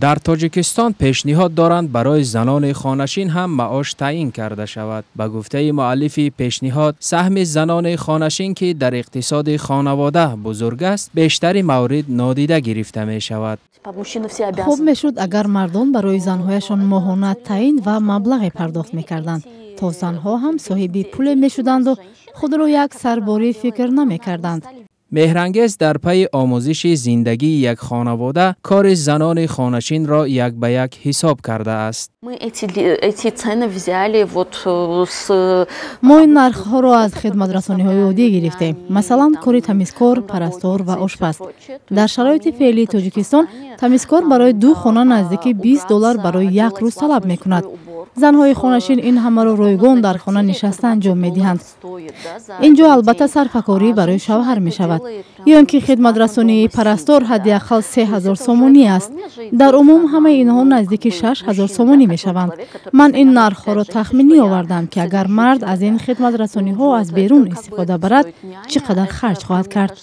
در تاجیکستان پیشنهاد دارند برای زنان خانشین هم معاش تعیین کرده شود. به گفته مؤلف پیشنهاد، سهم زنان خانشین که در اقتصاد خانواده بزرگ است، بیشتر موارد نادیده گرفته می شود. خوب میشد اگر مردان برای زنهایشان ماهانه تعیین و مبلغ پرداخت میکردند تا زنها هم صاحب پول میشدند و خود را یک سرباری فکر نمیکردند. مهرانگیز در پی آموزش زندگی یک خانواده کار زنان خانشین را یک به یک حساب کرده است. ما این نرخ ها را از خدمت رسانی های عادی گرفتیم. مثلا کار تمیزکار، پرستار و آشپز. در شرایط فعلی تاجیکستان تمیزکار برای 2 خانه نزدیک $20 برای یک روز طلب می کند. زنهای خانشین این همه را رایگان در خانه نشسته انجام می دهند. اینجا البته صرفه‌کاری برای شوهر می شود. یا اینکه خدمت رسانی پرستار حداقل 3000 سومونی است. در عموم همه اینها نزدیک 6000 سومونی می شوند. من این نرخ ها را تخمینی آوردم که اگر مرد از این خدمت رسانی ها از بیرون استفاده برد چقدر خرج خواهد کرد.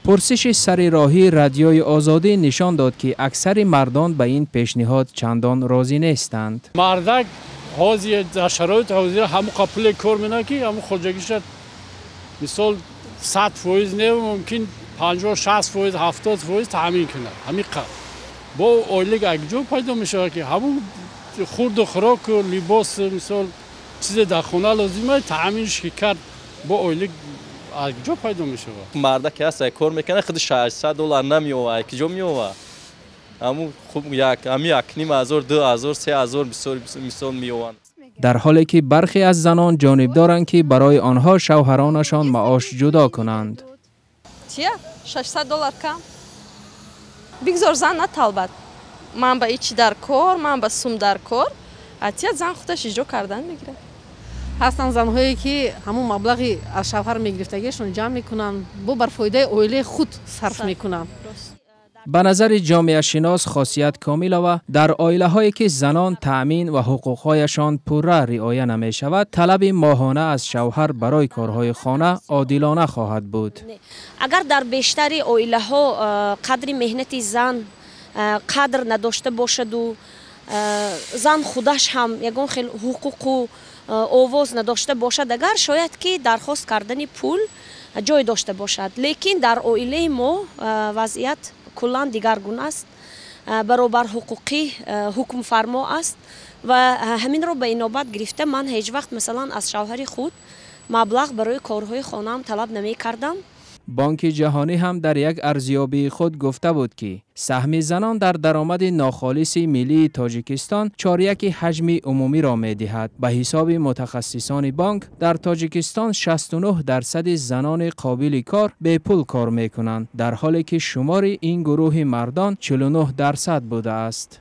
پرسش سر راهی رادیوی آزادی نشان داد که اکثر مردان به این پیشنهاد چندان راضی نیستند. مردک حاضر در شرایط حاضر همون قبول کار می‌کنه که همون خودجگیش مثال 100% نه ممکن 50-60% 70% تامین کنه. همین قبل با اولیگ اگجو پیدا میشه که همون خورد و خوراک و لباس مثال چیز در خونه لازمه تامینش کرد با اولیگ اگجو پیدا میشه. مردک هست کار میکنه خود $600 نمیوه اگجو میوه. همون خوب یک نیم هزار 2000 3000 مثال میوان. در حالی که برخی از زنان جانب دارند که برای آنها شوهرانشان معاش جدا کنند. چیه؟ $600 کم؟ بگذار زن نطلبد. من با ایچی در کار، من با سوم در کار. اتیت زن خودش اجرا کردن میگیره. هستن زنهایی که همون مبلغی از شوهر میگرفتگیشون جمع میکنن با بر فایده اویله خود صرف میکنن. به نظر جامعه شناس خاصیت کامل و در عائله هایی که زنان تأمین و حقوقهایشان پوره رعایت نمی شود، طلب ماهانه از شوهر برای کارهای خانه عادلانه خواهد بود. اگر در بیشتر عائله ها قدر مهنت زن قدر نداشته باشد و زن خودش هم یگان خیلی حقوق و آواز نداشته باشد، اگر شاید که درخواست کردن پول جای داشته باشد، لیکن در عائله ما وضعیت کلان دیگرگون است. برابر حقوقی حکم فرما است و همین رو به این نوبت گرفته من هیچ وقت مثلا از شوهر خود مبلغ برای کارهای خانه‌ام طلب نمی کردم. بانک جهانی هم در یک ارزیابی خود گفته بود که سهم زنان در درآمد ناخالص ملی تاجیکستان 4/1 حجم عمومی را می دهد. به حساب متخصصان بانک در تاجیکستان 69% زنان قابل کار به پول کار می کنند، در حالی که شمار این گروه مردان 49% بوده است.